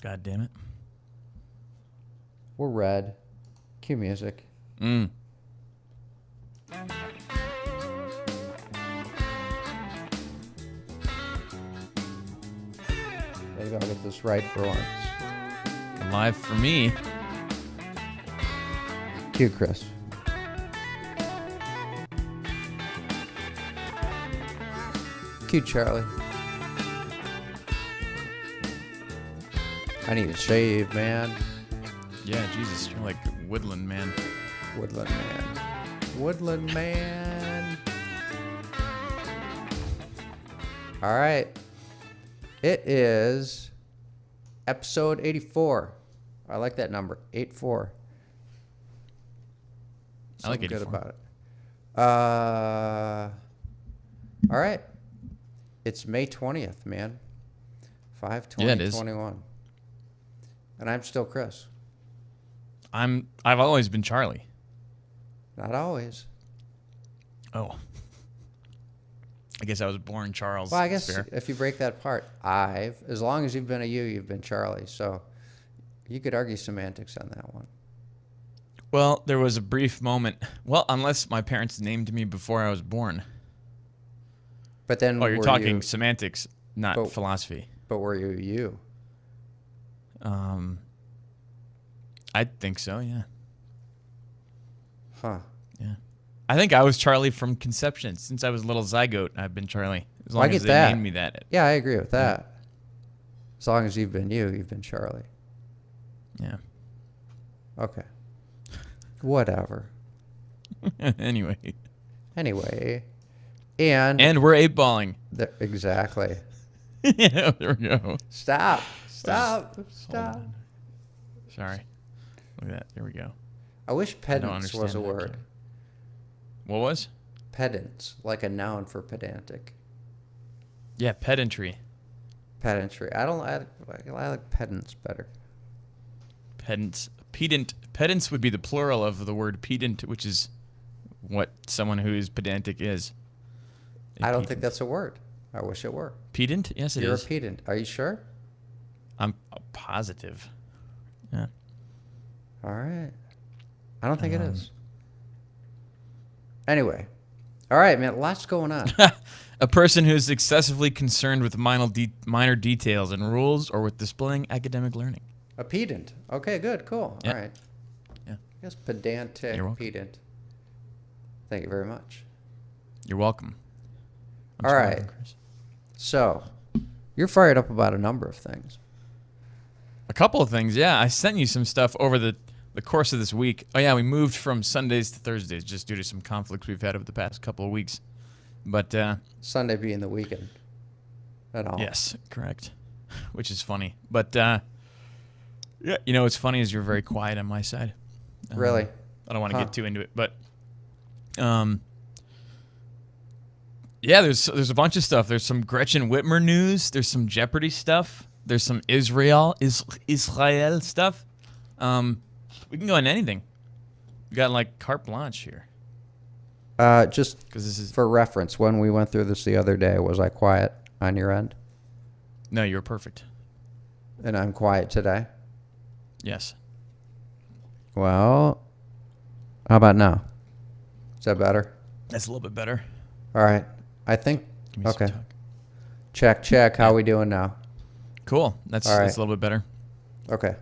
God damn it. We're red. Cue music. Mm. Maybe I'll get this right for once. Live for me. Cue Chris. Cue Charlie. I need a shave, man. Yeah, Jesus, you're like Woodland Man. Woodland Man. Woodland Man. All right. It is episode 84. I like that number. 84. I like Something 84. good about it. All right. It's May 20th, man. 5/20/21. Yeah, it is. And I'm still Chris. I've always been Charlie. Not always. Oh. I guess I was born Charles. Well, I guess Fair. if you break that apart, as long as you've been a you've been Charlie. So you could argue semantics on that one. Well, there was a brief moment. Well, unless my parents named me before I was born. But then Oh, you're were talking you, semantics, not But- philosophy. but were you? I think so, yeah. Huh. Yeah. I think I was Charlie from conception. Since I was a little zygote, I've been Charlie. As long I as get they that. named me that. Yeah, I agree with that. As long as you've been you've been Charlie. Yeah. Okay. Whatever. Anyway. Anyway. And we're eight-balling. exactly. Yeah, there we go. Stop. Hold on. Sorry. Look at that. There we go. I wish I don't pedants understand was a that, word. kid. What was? Pedants, like a noun for pedantic. Yeah, pedantry. Pedantry. I like pedants better. Pedants. Pedant. Pedants would be the plural of the word pedant, which is what someone who is pedantic is. I don't think that's a word. I wish it were. Pedant? Yes, it You're is. a pedant. Are you sure? I'm positive. Yeah. All right. I don't think it is. Anyway. All right, man. Lots going on. A person who is excessively concerned with minor details and rules or with displaying academic learning. A pedant. Okay, good. Cool. Yeah. All right. Yeah. I guess pedantic, You're welcome. pedant. Thank you very much. You're welcome. I'm All sorry, right. Chris. So, you're fired up about a number of things. A couple of things, yeah. I sent you some stuff over the course of this week. Oh, yeah, we moved from Sundays to Thursdays just due to some conflicts we've had over the past couple of weeks. But, Sunday being the weekend. At all. yes, correct. Which is funny. But, yeah, you know what's funny is you're very quiet on my side. Really? I don't want to get too into it, but yeah, there's a bunch of stuff. There's some Gretchen Whitmer news. There's some Jeopardy stuff. There's some Israel stuff. We can go on anything. We got like carte blanche here. Just Because this is for reference, when we went through this the other day, was I quiet on your end? no, you're perfect. And I'm quiet today? Yes. Well, how about now? Is that better? That's a little bit better. All right. I think, Give me some okay. talk. Check. How we doing now? Cool. That's All right. that's a little bit better. Okay.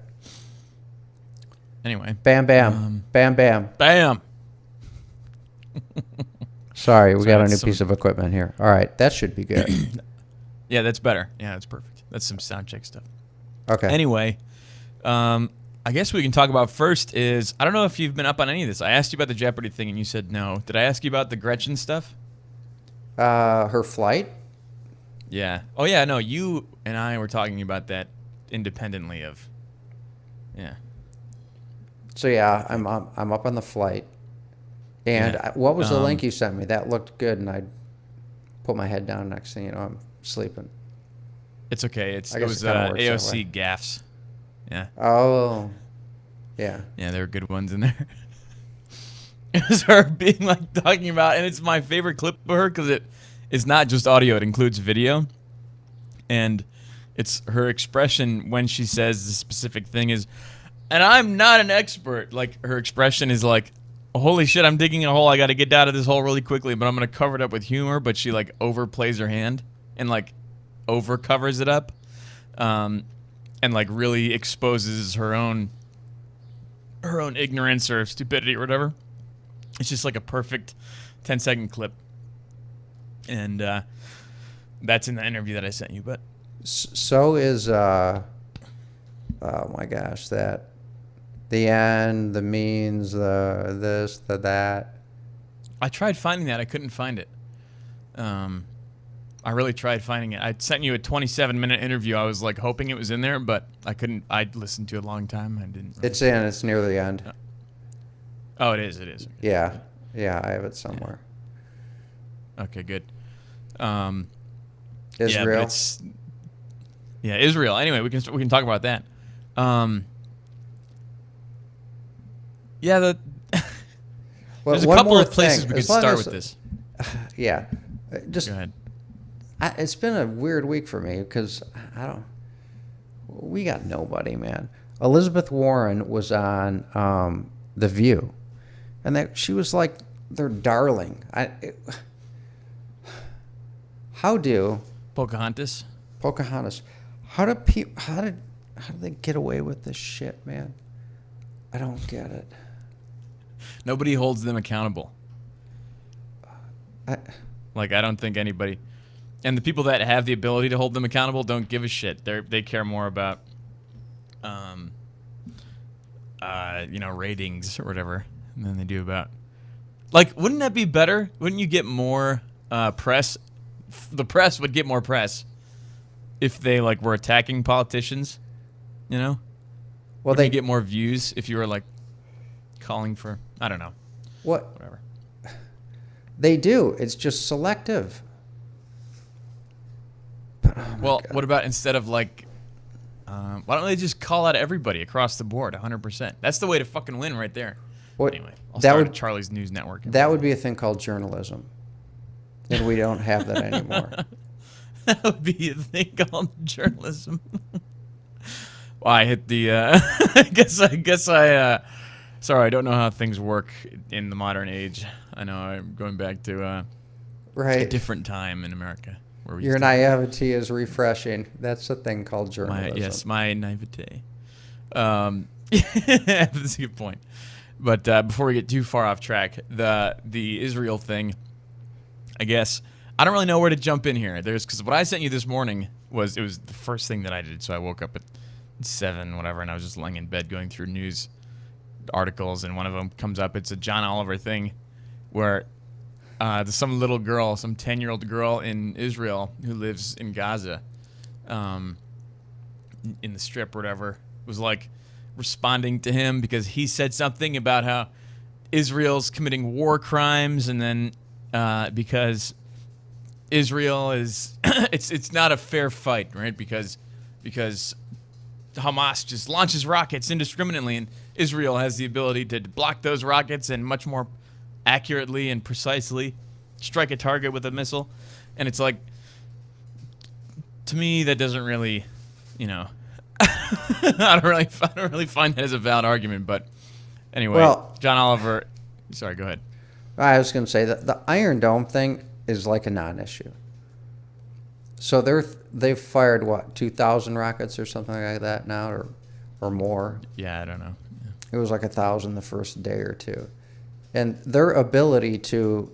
Anyway. Bam, bam. Bam, bam. Bam. Sorry, we So got a that's new some- piece of equipment here. All right. That should be good. Yeah, that's better. Yeah, that's perfect. That's some sound check stuff. Okay. Anyway, I guess we can talk about first is, I don't know if you've been up on any of this. I asked you about the Jeopardy thing and you said no. Did I ask you about the Gretchen stuff? Her flight? Yeah. Oh, yeah, no, you and I were talking about that independently of, yeah. So yeah, I'm up on the flight. And Yeah. what was the link you sent me? That looked good, and I put my head down. Next thing you know, I'm sleeping. It's okay. I It guess was it kinda works that way. AOC gaffes. Yeah. Oh, yeah. Yeah, there were good ones in there. It was her being like talking about, and it's my favorite clip of her because it's not just audio; it includes video. And It's her expression when she says the specific thing is, and I'm not an expert. Like, her expression is like, holy shit, I'm digging a hole. I got to get out of this hole really quickly, but I'm going to cover it up with humor. But she, like, overplays her hand and, like, over covers it up. And, like, really exposes her own ignorance or stupidity or whatever. It's just, like, a perfect 10-second clip. And that's in the interview that I sent you. But So is, oh my gosh, that the end, the means, the this, the that. I tried finding that. I couldn't find it. I really tried finding it. I sent you a 27-minute interview. I was like hoping it was in there, but I couldn't. I'd listened to it a long time. I didn't. It's in. It's near the end. Oh, it is. It is. Yeah. Yeah, I have it somewhere. Okay, good. Israel. Yeah, but it's, yeah, Israel. Anyway, we can talk about that. Yeah, Well, there's a one couple more of places thing. we could As long start as- with this. Yeah. Just Go ahead. it's been a weird week for me because we got nobody, man. Elizabeth Warren was on The View, and she was like their darling. How do Pocahontas. how do they get away with this shit, man? I don't get it. Nobody holds them accountable. I don't think anybody, and the people that have the ability to hold them accountable don't give a shit. They care more about, ratings or whatever than they do about. Like, wouldn't that be better? Wouldn't you get more press? The press would get more press if they were attacking politicians. You know, well, they get more views if you were calling for, I don't know, whatever. They do. It's just selective. But, oh my Well, God. what about instead of why don't they just call out everybody across the board 100%? That's the way to fucking win right there. Anyway, I'll start at Charlie's News Network. That would be a thing called journalism. And we don't have that anymore. That would be a thing called journalism. Well, I hit the, I guess I sorry, I don't know how things work in the modern age. I know I'm going back to a different time in America. Where we Your used to- naivety is refreshing. That's a thing called journalism. my naivete. That's a good point. But before we get too far off track, the Israel thing, I guess I don't really know where to jump in here. Because what I sent you this morning was the first thing that I did. So I woke up at 7, whatever, and I was just laying in bed going through news articles, and one of them comes up. It's a John Oliver thing where there's some little girl, some 10-year-old girl in Israel who lives in Gaza, in the Strip or whatever, was responding to him because he said something about how Israel's committing war crimes, and then because Israel is it's not a fair fight, right? Because Hamas just launches rockets indiscriminately, and Israel has the ability to block those rockets and much more accurately and precisely strike a target with a missile. And it's to me, that doesn't really, I don't really find that as a valid argument. But anyway, Well- John Oliver. Sorry, go ahead. I was going to say that the Iron Dome thing is like a non-issue. So they've fired 2,000 rockets or something like that now, or more. Yeah, I don't know. Yeah. It was 1,000 the first day or two, and their ability to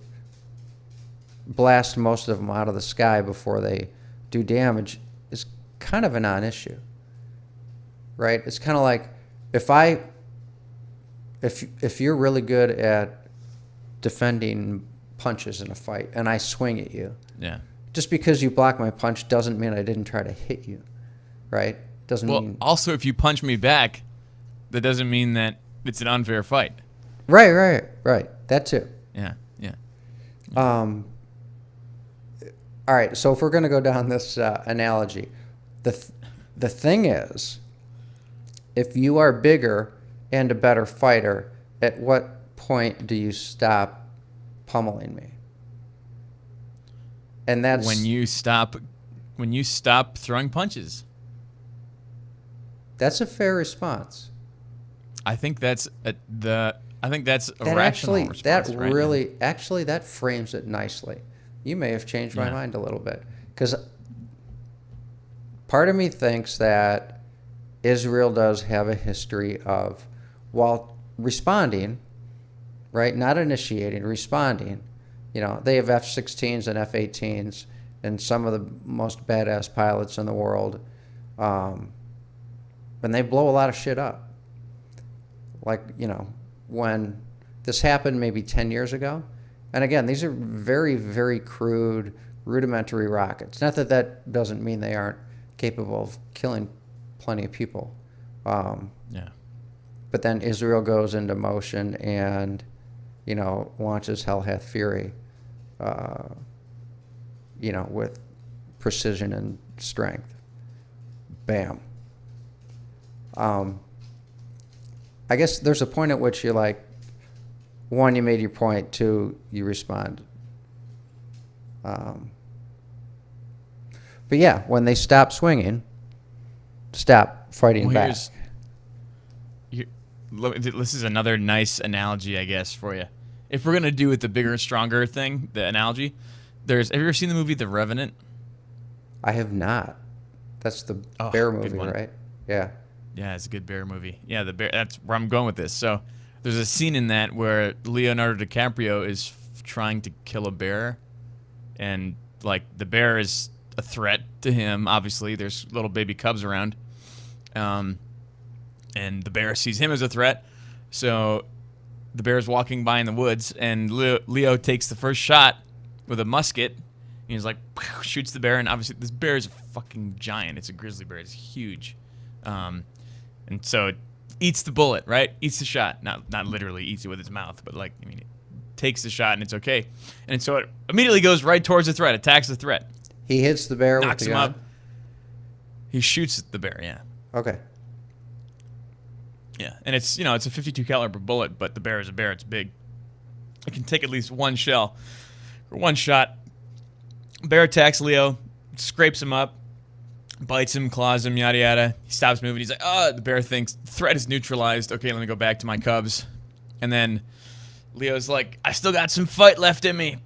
blast most of them out of the sky before they do damage is kind of a non-issue, right? It's kind of like if you're really good at defending punches in a fight and I swing at you, Yeah. just because you block my punch doesn't mean I didn't try to hit you, right? Doesn't Well, mean also, if you punch me back, that doesn't mean that it's an unfair fight. right. That too. Yeah. All right, so if we're going to go down this analogy, the thing is, if you are bigger and a better fighter, at what point do you stop pummeling me? And that's When you stop throwing punches. That's a fair response. I think that's I think that's a That rational actually, response, that right? really, actually, that frames it nicely. You may have changed my Yeah. mind a little bit because part of me thinks that Israel does have a history of, while responding, right, not initiating, responding. You know, they have F-16s and F-18s and some of the most badass pilots in the world, and they blow a lot of shit up. Like, you know, when this happened maybe 10 years ago. And again, these are very, very crude, rudimentary rockets. Not that that doesn't mean they aren't capable of killing plenty of people. Yeah. But then Israel goes into motion and, you know, launches Hell Hath Fury, you know, with precision and strength. Bam. I guess there's a point at which you're like, one, you made your point. Two, you respond. But yeah, when they stop swinging, stop fighting back. This is another nice analogy, I guess, for you. If we're gonna do with the bigger, stronger thing, the analogy, have you ever seen the movie The Revenant? I have not. That's the Oh, bear good movie, one. right? Yeah. Yeah, it's a good bear movie. Yeah, the bear. That's where I'm going with this. So there's a scene in that where Leonardo DiCaprio is trying to kill a bear, and like the bear is a threat to him. Obviously, there's little baby cubs around, and the bear sees him as a threat. So the bear's walking by in the woods, and Leo takes the first shot with a musket. And he's like, shoots the bear, and obviously this bear is a fucking giant. It's a grizzly bear. It's huge. And so it eats the bullet, right? Eats the shot. Not literally eats it with its mouth, but like, I mean, it takes the shot and it's okay. And so it immediately goes right towards the threat, attacks the threat. He hits the bear Knocks with the him gun? up. He shoots the bear, yeah. Okay. Yeah. And it's, you know, it's a 52 caliber bullet, but the bear is a bear. It's big. It can take at least one shell or one shot. Bear attacks Leo, scrapes him up, bites him, claws him, yada yada. He stops moving. He's like, oh, the bear thinks the threat is neutralized. Okay, let me go back to my cubs. And then Leo's like, I still got some fight left in me.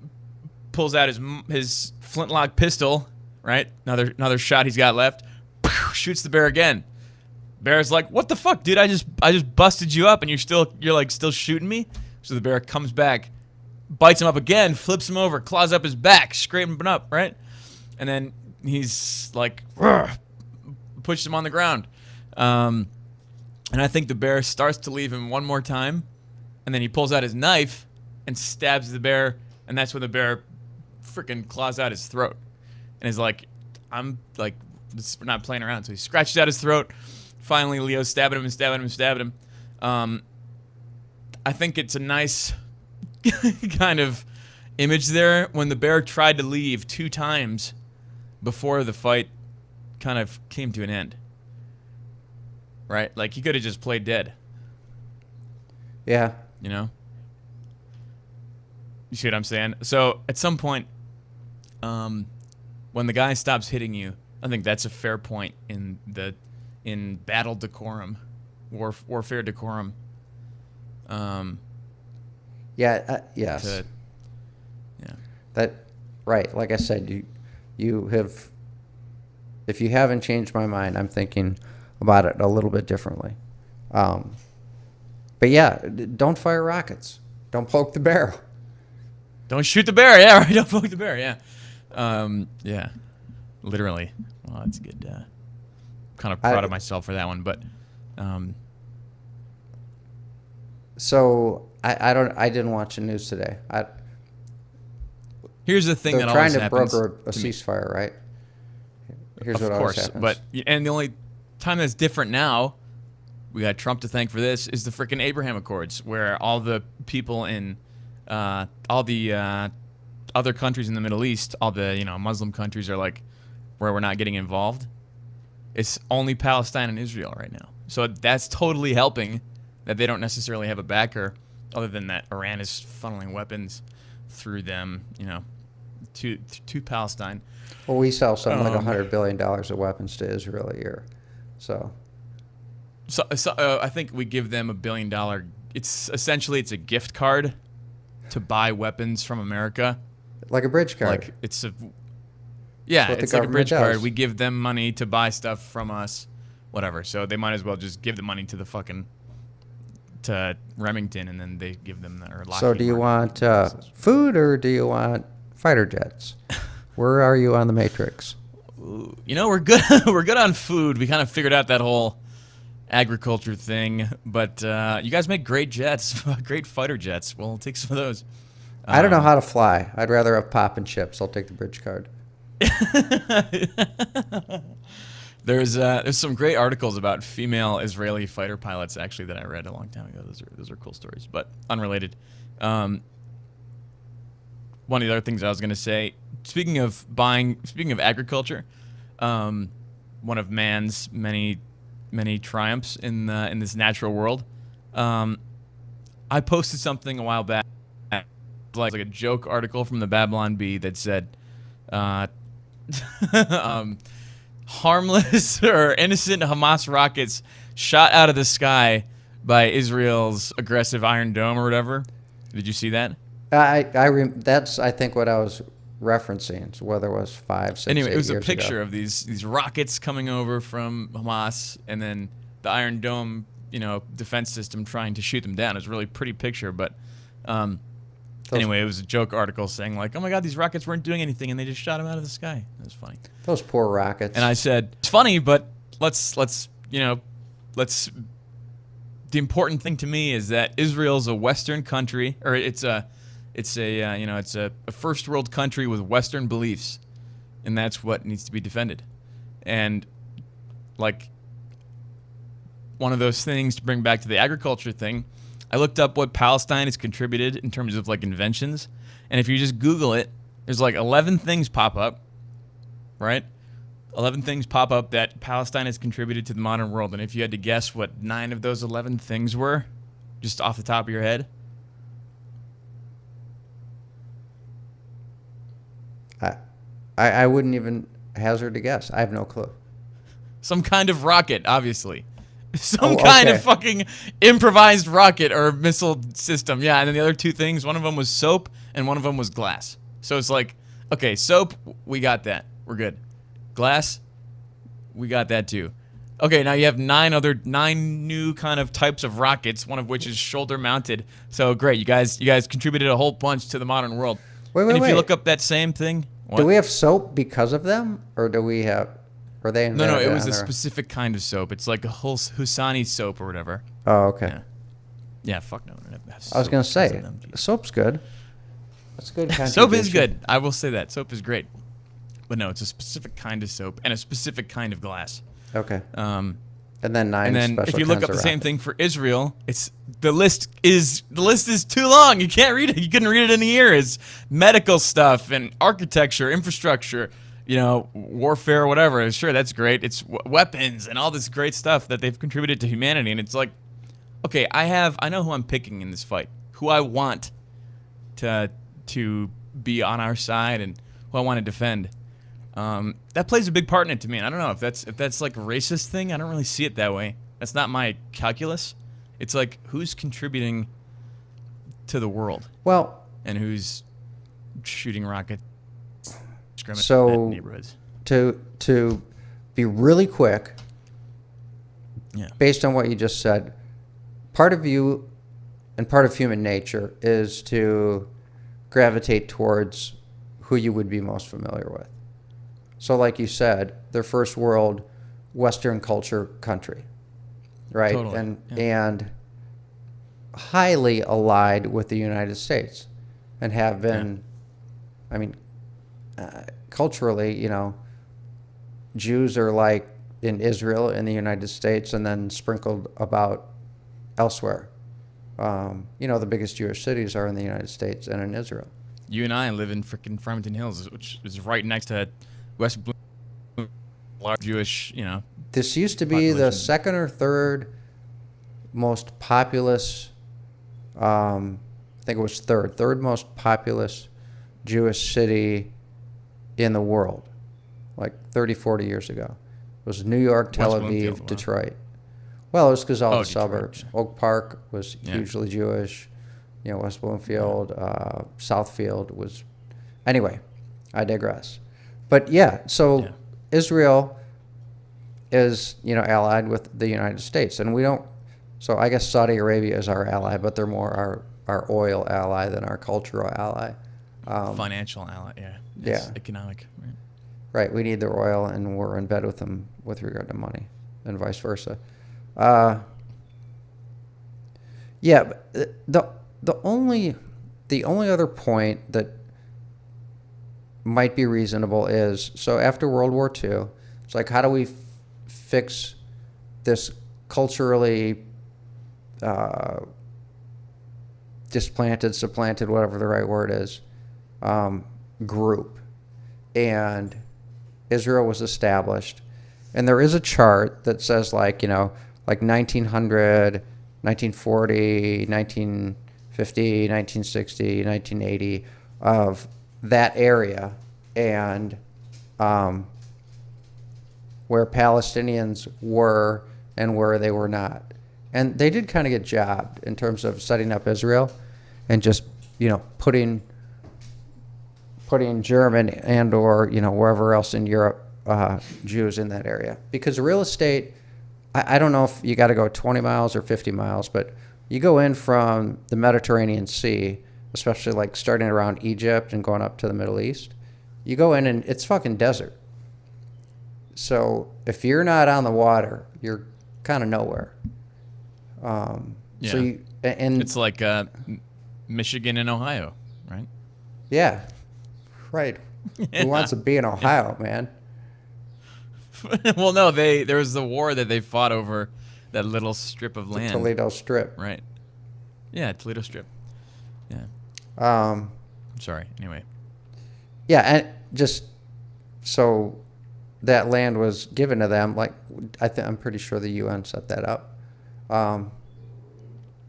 Pulls out his flintlock pistol, right? Another shot he's got left. Shoots the bear again. Bear's like, what the fuck, dude? I just busted you up and you're still shooting me? So the bear comes back, bites him up again, flips him over, claws up his back, scraping him up, right? And then he's like, pushes him on the ground. And I think the bear starts to leave him one more time. And then he pulls out his knife and stabs the bear. And that's when the bear freaking claws out his throat. And is like, I'm like, we're not playing around. So he scratches out his throat. Finally, Leo's stabbing him and stabbing him and stabbing him. I think it's a nice kind of image there when the bear tried to leave 2 times before the fight kind of came to an end. Right? Like, he could have just played dead. Yeah. You know? You see what I'm saying? So, at some point, when the guy stops hitting you, I think that's a fair point in battle decorum, warfare decorum. Yes. Yeah. That, right. Like I said, you have, if you haven't changed my mind, I'm thinking about it a little bit differently. But yeah, don't fire rockets. Don't poke the barrel. Don't shoot the bear. Yeah, right. Don't poke the bear. Yeah. Yeah. Literally. Well, that's good. Kind of proud of myself for that one, but. So I didn't watch the news today. Here's the thing They're that trying always to happens broker a to me. ceasefire, right? Here's Of what always course, happens. but and the only time that's different now, we got Trump to thank for this, is the frickin' Abraham Accords, where all the people in all the other countries in the Middle East, all the Muslim countries are like, where we're not getting involved. It's only Palestine and Israel right now, so that's totally helping that they don't necessarily have a backer, other than that Iran is funneling weapons through them, to Palestine. Well, we sell something like $100 billion of weapons to Israel a year. So I think we give them $1 billion. It's a gift card to buy weapons from America. Like a bridge card. Like it's a yeah, what it's the like a bridge government card. does. We give them money to buy stuff from us, whatever. So they might as well just give the money to to Remington, and then they give them or Lockheed So do you Martin. want food or do you want fighter jets? Where are you on the matrix? You know, we're good. We're good on food. We kind of figured out that whole agriculture thing, but you guys make great jets, great fighter jets. Well, take some of those. I don't know how to fly. I'd rather have pop and chips. I'll take the bridge card. There's some great articles about female Israeli fighter pilots actually that I read a long time ago. Those are cool stories, but unrelated. One of the other things I was going to say, speaking of agriculture, one of man's many triumphs in this natural world. I posted something a while back, like a joke article from the Babylon Bee that said, harmless or innocent Hamas rockets shot out of the sky by Israel's aggressive Iron Dome or whatever. Did you see that? That's I think what I was referencing. So whether it was 5, 6, Anyway, 8 it was a years picture ago. of these rockets coming over from Hamas, and then the Iron Dome, defense system trying to shoot them down. It was a really pretty picture, but anyway, it was a joke article saying like, "Oh my God, these rockets weren't doing anything, and they just shot them out of the sky." It was funny. Those poor rockets. And I said, "It's funny, but let's the important thing to me is that Israel's a Western country, or it's a first world country with Western beliefs, and that's what needs to be defended." And like one of those things to bring back to the agriculture thing, I looked up what Palestine has contributed in terms of like inventions, and if you just Google it, there's like 11 things pop up, right? 11 things pop up that Palestine has contributed to the modern world, and if you had to guess what 9 of those 11 things were, just off the top of your head. I wouldn't even hazard a guess. I have no clue. Some kind of rocket, obviously. Some Oh, kind of okay. fucking improvised rocket or missile system. Yeah, and then the other 2 things, one of them was soap and one of them was glass. So it's like, okay, soap, we got that. We're good. Glass, we got that too. Okay, now you have 9 new kind of types of rockets, one of which is shoulder mounted. So great, you guys contributed a whole bunch to the modern world. Wait, and if wait. you look up that same thing, what? Do we have soap because of them, or do we have? Or they No, invented it was on a their- specific kind of soap. It's like a whole Husani soap or whatever. Oh, okay. Yeah. Yeah, fuck no. I was gonna say soap's good. That's good. Soap is contribution. good. I will say that. Soap is great. But no, it's a specific kind of soap and a specific kind of glass. Okay. And And then 9 then special if you look kinds up the of same rockets. thing for Israel, the list is too long. You can't read it. You couldn't read it in a year. It's medical stuff and architecture, infrastructure, warfare, whatever. Sure, that's great. It's weapons and all this great stuff that they've contributed to humanity. And it's like, okay, I know who I'm picking in this fight, who I want to be on our side and who I want to defend. That plays a big part in it to me. And I don't know if that's like a racist thing. I don't really see it that way. That's not my calculus. It's like who's contributing to the world Well, and who's shooting rockets, discriminating So- at neighborhoods. to be really quick, Yeah. based on what you just said, part of you and part of human nature is to gravitate towards who you would be most familiar with. So like you said, they're first world Western culture country, right? Totally, And highly allied with the United States and have been, I mean, culturally, Jews are like in Israel, in the United States, and then sprinkled about elsewhere. The biggest Jewish cities are in the United States and in Israel. You and I live in freaking Farmington Hills, which is right next to West Bloomfield, large Jewish, This used to be the population. second or third most populous, I think it was third most populous Jewish city in the world, like 30, 40 years ago. It was New York, Tel West Aviv, Bloomfield, wow. Detroit. Well, it was because all Oh, the Detroit, suburbs. yeah. Oak Park was Yeah. hugely Jewish. West Bloomfield, Southfield was. Anyway, I digress. But yeah, so Yeah. Israel is allied with the United States, and we don't. So I guess Saudi Arabia is our ally, but they're more our oil ally than our cultural ally. Financial ally. Yeah. Yeah. It's economic. Right. Right, we need their oil, and we're in bed with them with regard to money, and vice versa. Uh, yeah, but the only other point that might be reasonable is, so after World War II, it's like, how do we fix this culturally displanted, supplanted, whatever the right word is, group? And Israel was established. And there is a chart that says, like 1900, 1940, 1950, 1960, 1980 of that area, and where Palestinians were and where they were not. And they did kind of get jobbed in terms of setting up Israel and just, putting German and or wherever else in Europe Jews in that area, because real estate, I don't know if you got to go 20 miles or 50 miles, but you go in from the Mediterranean Sea, especially like starting around Egypt and going up to the Middle East, you go in and it's fucking desert. So if you're not on the water, you're kind of nowhere. So Yeah. and It's like Michigan and Ohio, right? yeah, right. Who wants to be in Ohio, man? Well, no, there was the war that they fought over that little strip of land. Toledo Strip. Right. Yeah, Toledo Strip. Yeah. Um, I'm sorry. Anyway. yeah, and just so that land was given to them. Like I'm pretty sure the UN set that up.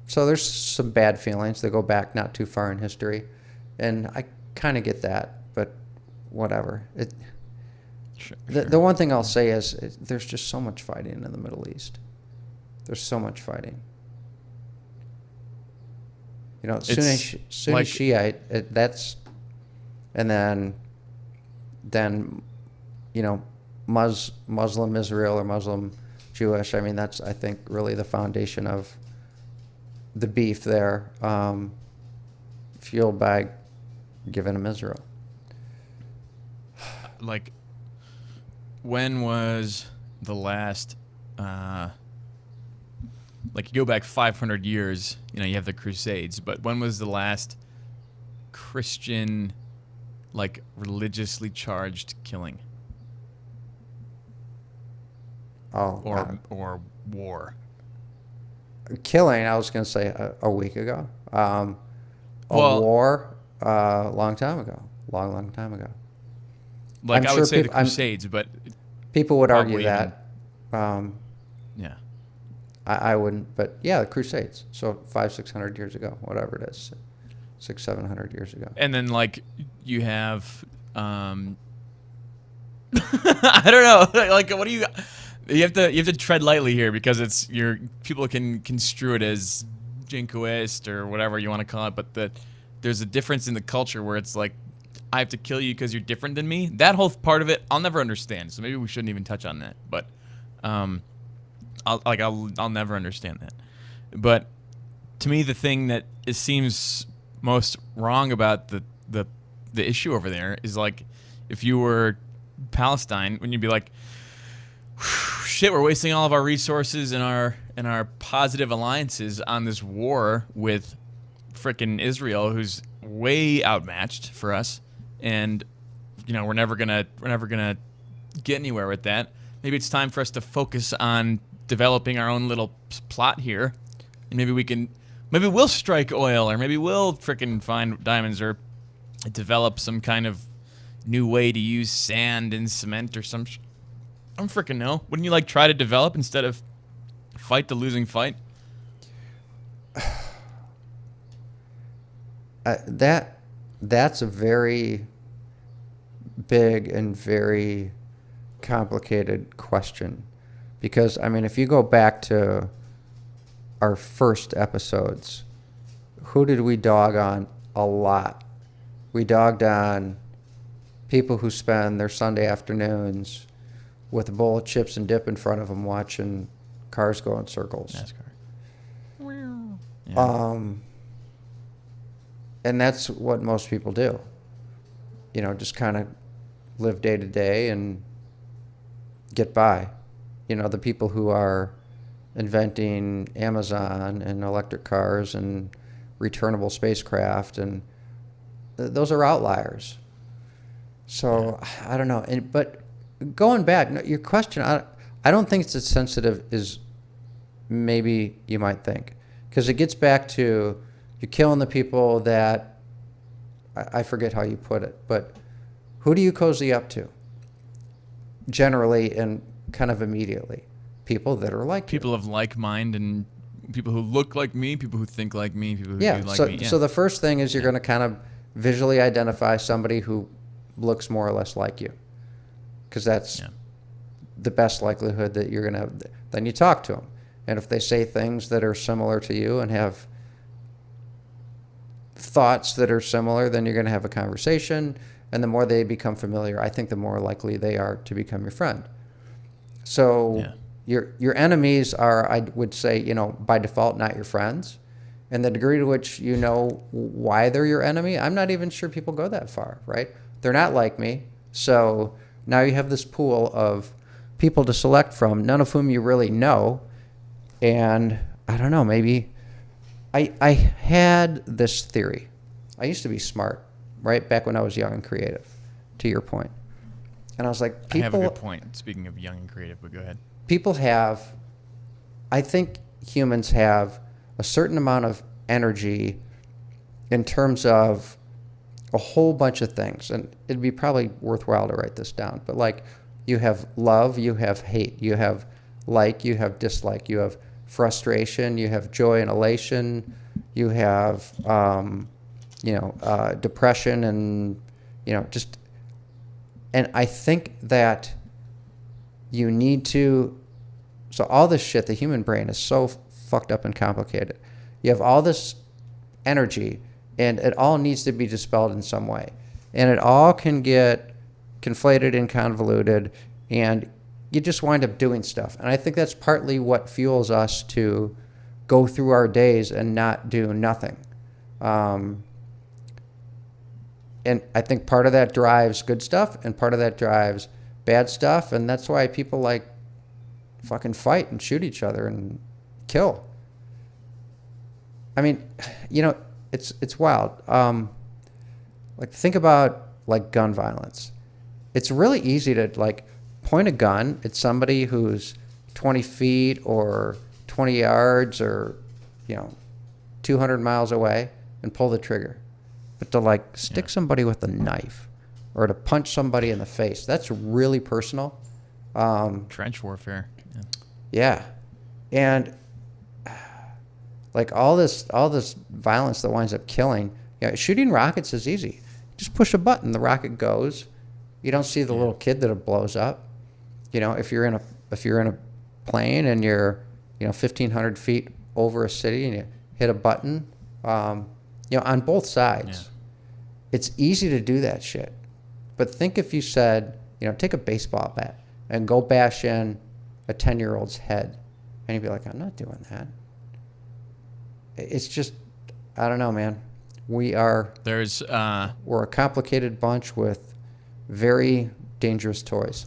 So there's some bad feelings that go back not too far in history, and I kind of get that, but whatever. Sure. The one thing I'll say is there's just so much fighting in the Middle East. There's so much fighting. Sunni like- Shiite. That's, and then, Muslim Israel or Muslim Jewish. I mean, that's, I think, really the foundation of the beef there, fueled by giving them Israel. Like, when was the last, like, you go back 500 years, you have the Crusades, but when was the last Christian, like, religiously charged killing or war? Killing, I was going to say a week ago. Well- War, long time ago. Long time ago. Like, I'm I would sure say the peop- I'm- Crusades, but People would argue Probably that. yeah. I wouldn't, but yeah, the Crusades. So 500-600 years ago, whatever it is, 600-700 years ago. And then, like, you have, I don't know, like, what do you have to tread lightly here, because people can construe it as jingoist or whatever you want to call it, but there's a difference in the culture where it's like, I have to kill you because you're different than me. That whole part of it, I'll never understand. So maybe we shouldn't even touch on that. But, I'll never understand that. But to me, the thing that it seems most wrong about the issue over there is, like, if you were Palestine, when you'd be like, shit, we're wasting all of our resources and our positive alliances on this war with frickin' Israel, who's way outmatched for us, and we're never gonna get anywhere with that. Maybe it's time for us to focus on developing our own little plot here, and maybe we'll strike oil, or maybe we'll frickin' find diamonds, or develop some kind of new way to use sand and cement or some. I don't frickin' know. Wouldn't you like try to develop instead of fight the losing fight? That's a very big and very complicated question, Because, I mean, if you go back to our first episodes, who did we dog on a lot? We dogged on people who spend their Sunday afternoons with a bowl of chips and dip in front of them watching cars go in circles. NASCAR. Yeah. And that's what most people do. You know, just kind of live day to day and get by. You know, the people who are inventing Amazon and electric cars and returnable spacecraft, and those are outliers. So I don't know. But going back, your question, I don't think it's as sensitive as maybe you might think, because it gets back to you're killing the people that I forget how you put it, but who do you cozy up to? Generally and kind of immediately, people that are like People you. of like mind and people who look like me, people who think like me, people who do like me. Yeah. So the first thing is you're going to kind of visually identify somebody who looks more or less like you, because that's the best likelihood that you're going to. Then you talk to them, and if they say things that are similar to you and have thoughts that are similar, then you're going to have a conversation, and the more they become familiar, I think the more likely they are to become your friend. So your enemies are, I would say, you know, by default, not your friends. And the degree to which you know why they're your enemy, I'm not even sure people go that far, right? They're not like me. So now you have this pool of people to select from, none of whom you really know. And I don't know, maybe I had this theory. I used to be smart, right? Back when I was young and creative, to your point. And I was like, people. I have a good point. Speaking of young and creative, but go ahead. People have, I think humans have a certain amount of energy in terms of a whole bunch of things. And it'd be probably worthwhile to write this down. But like, you have love, you have hate, you have like, you have dislike, you have frustration, you have joy and elation, you have, depression and, just, and I think that you need to, so all this shit, the human brain is so fucked up and complicated. You have all this energy and it all needs to be dispelled in some way. And it all can get conflated and convoluted and you just wind up doing stuff. And I think that's partly what fuels us to go through our days and not do nothing. And I think part of that drives good stuff and part of that drives bad stuff. And that's why people like fucking fight and shoot each other and kill. I mean, it's wild. Think about like gun violence. It's really easy to like point a gun at somebody who's 20 feet or 20 yards or 200 miles away and pull the trigger. But to like stick somebody with a knife or to punch somebody in the face, that's really personal. Trench warfare. Yeah. And like all this violence that winds up killing, shooting rockets is easy. Just push a button, the rocket goes. You don't see the little kid that it blows up. If you're in a plane and you're 1,500 feet over a city and you hit a button, on both sides, it's easy to do that shit. But think if you said, take a baseball bat and go bash in a 10-year-old's head, and you'd be like, I'm not doing that. It's just, I don't know, man. We're a complicated bunch with very dangerous toys.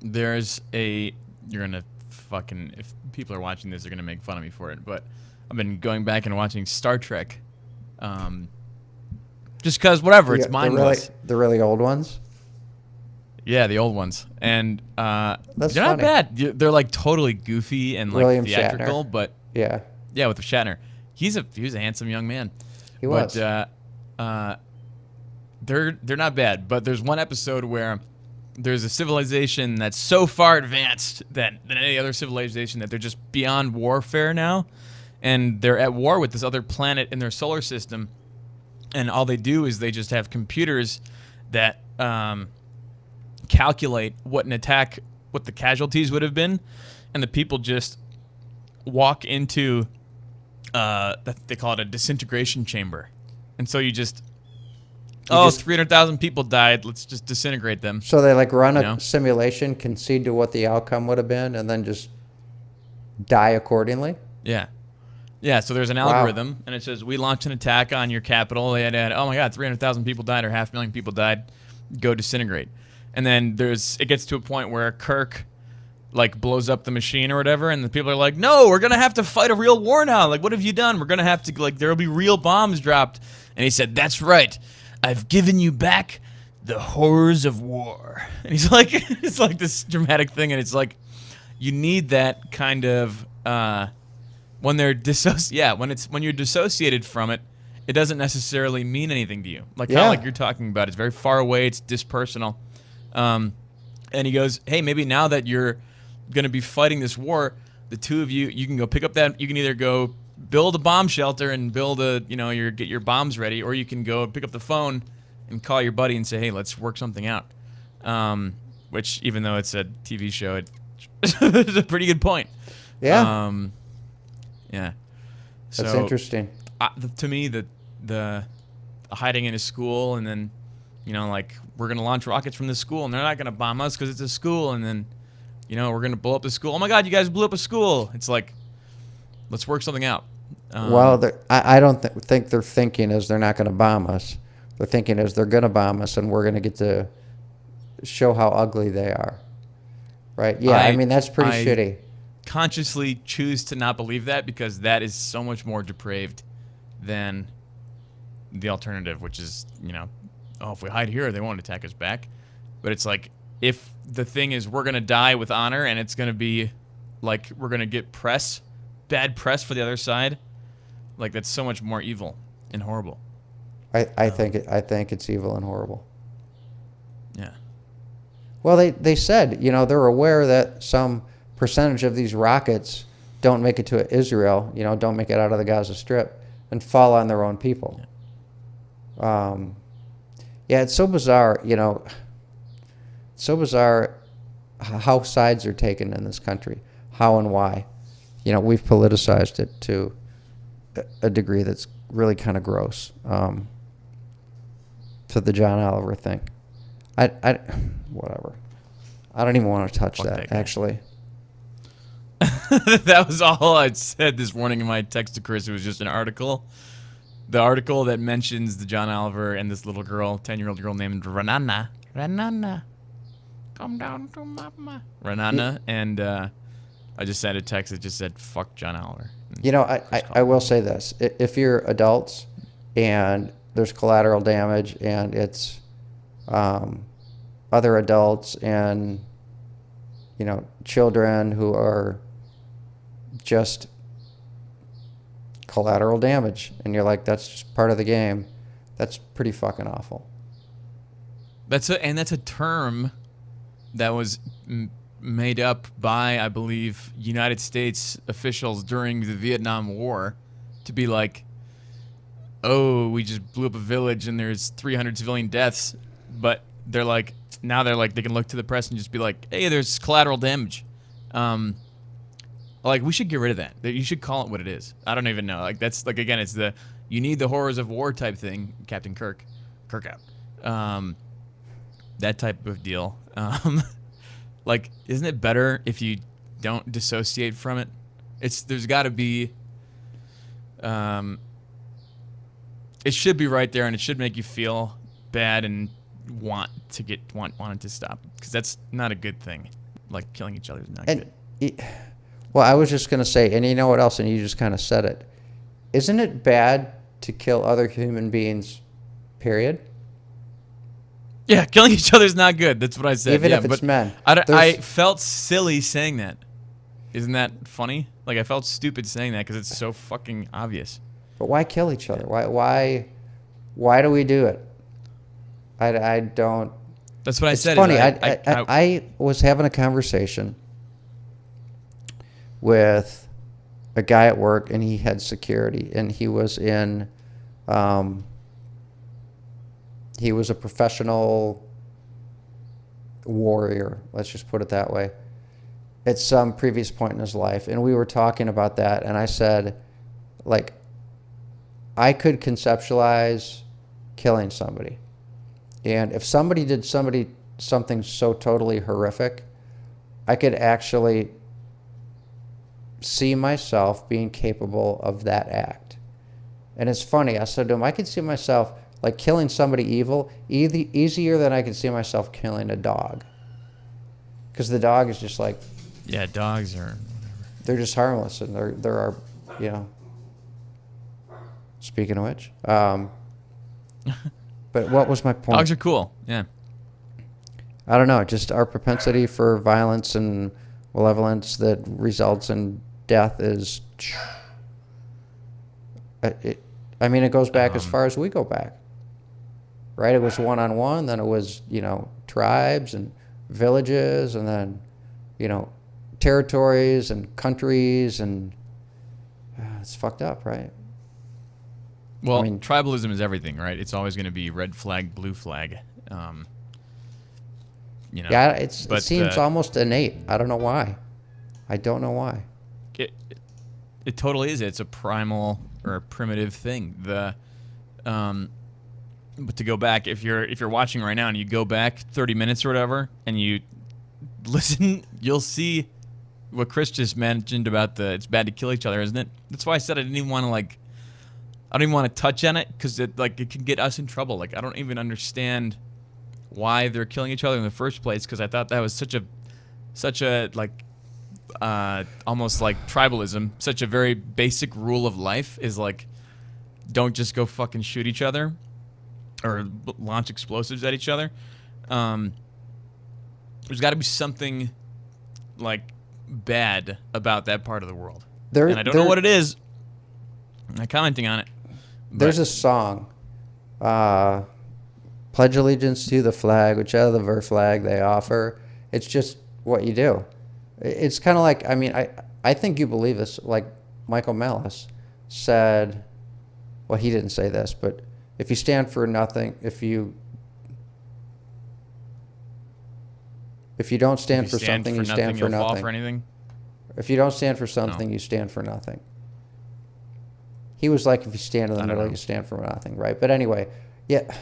You're gonna fucking, if people are watching this, they're gonna make fun of me for it, but I've been going back and watching Star Trek, just because whatever, it's mindless. The really old ones. Yeah, the old ones, and they're That's not funny. bad. They're like totally goofy and like William theatrical, Shatner. but Yeah, with Shatner, he was a handsome young man. he was. But they're not bad. But there's one episode where there's a civilization that's so far advanced than any other civilization that they're just beyond warfare now, and they're at war with this other planet in their solar system, and all they do is they just have computers that calculate what an attack what the casualties would have been, and the people just walk into they call it a disintegration chamber, and so you just 300,000 people died. Let's just disintegrate them. So they like run a You know? simulation, concede to what the outcome would have been, and then just die accordingly. Yeah. Yeah, so there's an algorithm, and it says, we launched an attack on your capital. They had, oh my God, 300,000 people died or 500,000 people died. Go disintegrate. And then it gets to a point where Kirk, like, blows up the machine or whatever, and the people are like, no, we're going to have to fight a real war now. Like, what have you done? We're going to have to, like, there will be real bombs dropped. And he said, that's right. I've given you back the horrors of war. And he's like, it's like this dramatic thing, and it's like, you need that kind of, when they're when you're dissociated from it, it doesn't necessarily mean anything to you. Like how like you're talking about, it's very far away, it's dispersonal. And he goes, hey, maybe now that you're going to be fighting this war, the two of you can go pick up that, you can either go build a bomb shelter and get your bombs ready, or you can go pick up the phone and call your buddy and say, hey, let's work something out. Which, even though it's a TV show, it's a pretty good point. Yeah. Yeah. That's So, interesting. to me, the hiding in a school, and then, like, we're going to launch rockets from this school, and they're not going to bomb us because it's a school, and then, we're going to blow up the school. Oh, my God, you guys blew up a school. It's like, let's work something out. Well, I don't think they're thinking as they're not going to bomb us. They're thinking as they're going to bomb us, and we're going to get to show how ugly they are. Right? Yeah, I mean, that's pretty shitty. Consciously choose to not believe that, because that is so much more depraved than the alternative, which is, if we hide here, they won't attack us back. But it's like, if the thing is we're going to die with honor, and it's going to be like we're going to get bad press for the other side, like, that's so much more evil and horrible. I think it's evil and horrible. Yeah. Well, they said, they're aware that some percentage of these rockets don't make it to Israel, don't make it out of the Gaza Strip, and fall on their own people. Yeah, it's so bizarre, so bizarre how sides are taken in this country, how and why. We've politicized it to a degree that's really kind of gross. To the John Oliver thing. Whatever. I don't even want to touch that actually. That was all I said this morning in my text to Chris. It was just an article. The article that mentions the John Oliver and this little girl, 10-year-old girl named Renana. Come down to mama. Renana. And I just sent a text that just said, fuck John Oliver. I will say this. If you're adults and there's collateral damage, and it's other adults and, children who are just collateral damage, and you're like, that's just part of the game, that's pretty fucking awful. That's a term that was made up by, I believe, United States officials during the Vietnam War to be like, oh, we just blew up a village and there's 300 civilian deaths. But now they can look to the press and just be like, hey, there's collateral damage. Like, we should get rid of that. You should call it what it is. I don't even know. Like, that's, like, again, it's you need the horrors of war type thing, Captain Kirk out. That type of deal. Like, isn't it better if you don't dissociate from it? There's got to be, it should be right there, and it should make you feel bad and want it to stop, because that's not a good thing. Like, killing each other is not good. Well, I was just going to say, and you know what else, and you just kind of said it. Isn't it bad to kill other human beings, period? Yeah, killing each other is not good. That's what I said. Even if it's men. I felt silly saying that. Isn't that funny? Like, I felt stupid saying that because it's so fucking obvious. But why kill each other? Why do we do it? I don't. That's what I said. It's funny. I was having a conversation with a guy at work, and he had security, and he was in. He was a professional warrior. Let's just put it that way. at some previous point in his life, and we were talking about that, and I said, like, I could conceptualize killing somebody. And if somebody did something so totally horrific, I could actually see myself being capable of that act. And it's funny, I said to him, I could see myself like killing somebody evil easier than I could see myself killing a dog. Because the dog is just like, Yeah, dogs are. they're just harmless, and there are, you know. Speaking of which, but what was my point? Dogs are cool. Yeah. I don't know, just our propensity for violence and malevolence that results in death is. I mean, it goes back as far as we go back, right? It was one-on-one, then it was, you know, tribes and villages, and then, you know, territories and countries, and it's fucked up, right? Well, I mean- tribalism is everything, right? It's always going to be red flag, blue flag. You know. Yeah, it but, seems almost innate. I don't know why. I don't know why. It totally is. It's a primal or a primitive thing. But to go back, if you're watching right now and you go back 30 minutes or whatever, and you listen, you'll see what Chris just mentioned about it's bad to kill each other, isn't it? That's why I said I don't even want to touch on it, because it can get us in trouble. Like, I don't even understand why they're killing each other in the first place, because I thought that was such a like almost like tribalism. Such a very basic rule of life is like, don't just go fucking shoot each other or launch explosives at each other. There's got to be something like bad about that part of the world, and I don't know what it is. I'm not commenting on it. There's a song, Pledge Allegiance to the Flag, whichever flag they offer. It's just what you do. It's kind of like, I mean, I think you believe this, like Michael Malice said, well, he didn't say this, but if you stand for nothing, if you don't stand for something, you stand for Fall nothing. for anything. If you don't stand for something, you stand for nothing. He was like, if you stand in the middle, you stand for nothing, right? But anyway, yeah.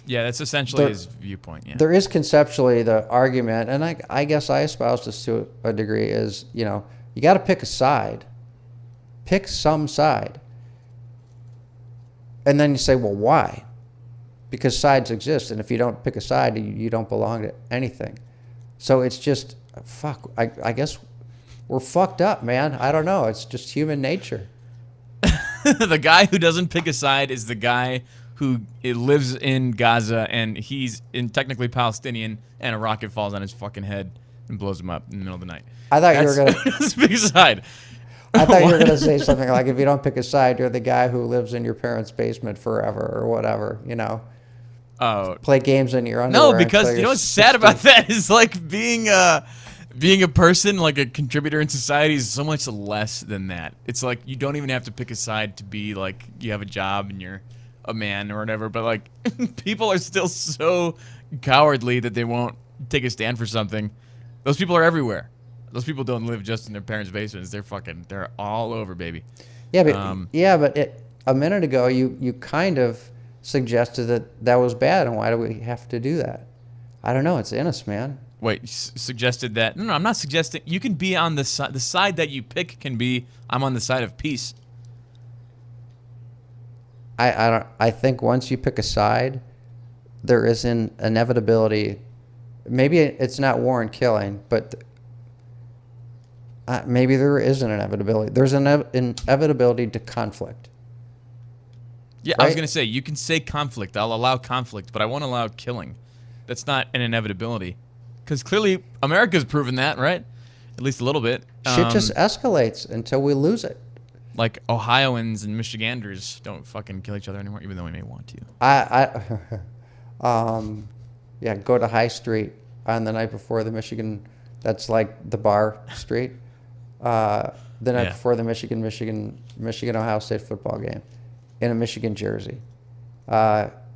Yeah, that's essentially his viewpoint. Yeah. There is conceptually the argument, and I guess I espouse this to a degree, is, you know, you got to pick a side. Pick some side. And then you say, well, why? Because sides exist, and if you don't pick a side, you don't belong to anything. So it's just, fuck, I guess we're fucked up, man. I don't know. It's just human nature. The guy who doesn't pick a side is the guy who lives in Gaza, and he's technically Palestinian, and a rocket falls on his fucking head and blows him up in the middle of the night. I thought you were going to pick a side. I thought you were going to say something like, if you don't pick a side, you're the guy who lives in your parents' basement forever or whatever, you know. Oh. Play games in your underwear. No, because you know what's sad about that is like being a person, like a contributor in society, is so much less than that. It's like you don't even have to pick a side to be like you have a job and you're a man or whatever, but like people are still so cowardly that they won't take a stand for something. Those people are everywhere. Those people don't live just in their parents' basements. They're all over, baby. Yeah, but a minute ago you kind of suggested that was bad, and why do we have to do that? I don't know. It's in us, man. Wait, suggested that? No, I'm not suggesting. You can be on the side that you pick can be, I'm on the side of peace. I think once you pick a side, there is an inevitability. Maybe it's not war and killing, but maybe there is an inevitability. There's an inevitability to conflict. Yeah, right? I was going to say, you can say conflict. I'll allow conflict, but I won't allow killing. That's not an inevitability. Because clearly, America's proven that, right? At least a little bit. Shit just escalates until we lose it. Like Ohioans and Michiganders don't fucking kill each other anymore, even though we may want to. Yeah, go to High Street on the night before the Michigan. That's like the bar street. The night before the Michigan Ohio State football game, in a Michigan jersey.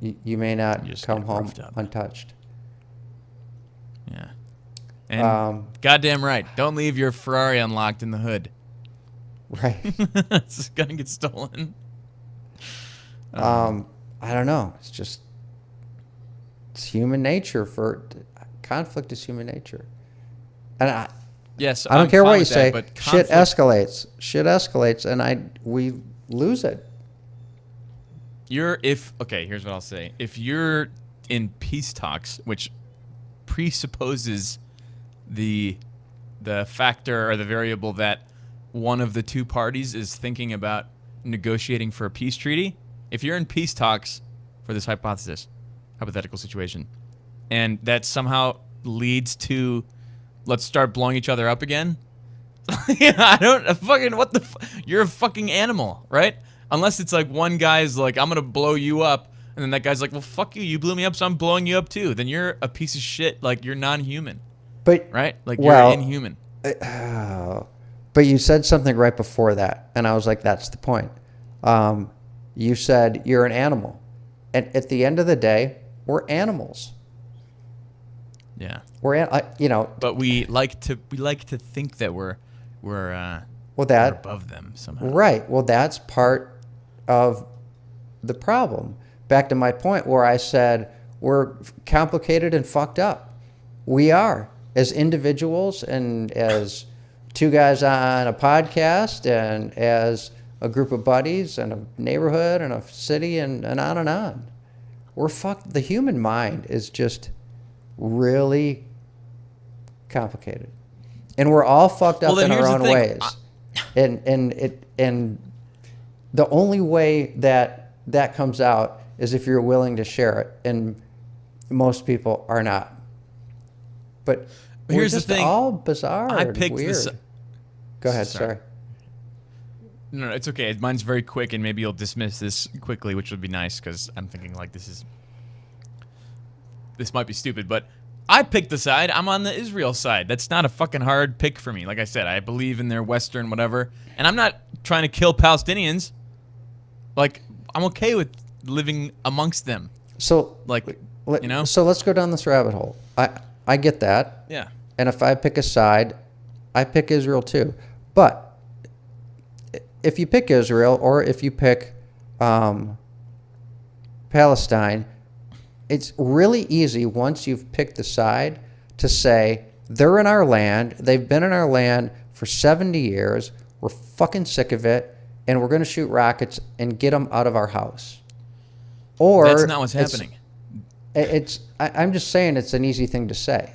You may not come home untouched. Yeah. And goddamn right, don't leave your Ferrari unlocked in the hood. Right. It's gonna get stolen. I don't know. It's human nature. Conflict is human nature, and Yes, I don't I'm care fine what you with that, say. but Shit conflict- escalates, and we lose it. Here's what I'll say. If you're in peace talks, which presupposes the factor or the variable that one of the two parties is thinking about negotiating for a peace treaty, if you're in peace talks for this hypothetical situation, and that somehow leads to let's start blowing each other up again, you're a fucking animal, right? Unless it's like one guy's like, I'm gonna blow you up, and then that guy's like, well, fuck you, you blew me up, so I'm blowing you up too. Then you're a piece of shit, like you're non-human, But right? Like well, you're inhuman. But you said something right before that, and I was like, that's the point. You said you're an animal, and at the end of the day, we're animals. Yeah. But But we like to think that we're well, above them somehow. right. Well, that's part of the problem. Back to my point where I said we're complicated and fucked up. We are, as individuals and as two guys on a podcast and as a group of buddies and a neighborhood and a city and on and on. We're fucked. The human mind is just really complicated. And we're all fucked up in our own ways. And the only way that comes out is if you're willing to share it, and most people are not. But Here's we're the just thing. all bizarre I and picked weird. this. Go ahead, Sorry. sorry. No, it's okay. Mine's very quick, and maybe you'll dismiss this quickly, which would be nice because I'm thinking like this might be stupid, but I picked the side. I'm on the Israel side. That's not a fucking hard pick for me. Like I said, I believe in their Western whatever, and I'm not trying to kill Palestinians. Like I'm okay with living amongst them. So, Like, you know? So let's go down this rabbit hole. I get that. Yeah. And if I pick a side, I pick Israel too. But if you pick Israel or if you pick Palestine, it's really easy once you've picked the side to say, they're in our land, they've been in our land for 70 years, we're fucking sick of it, and we're going to shoot rockets and get them out of our house. Or That's not what's happening. I'm just saying it's an easy thing to say.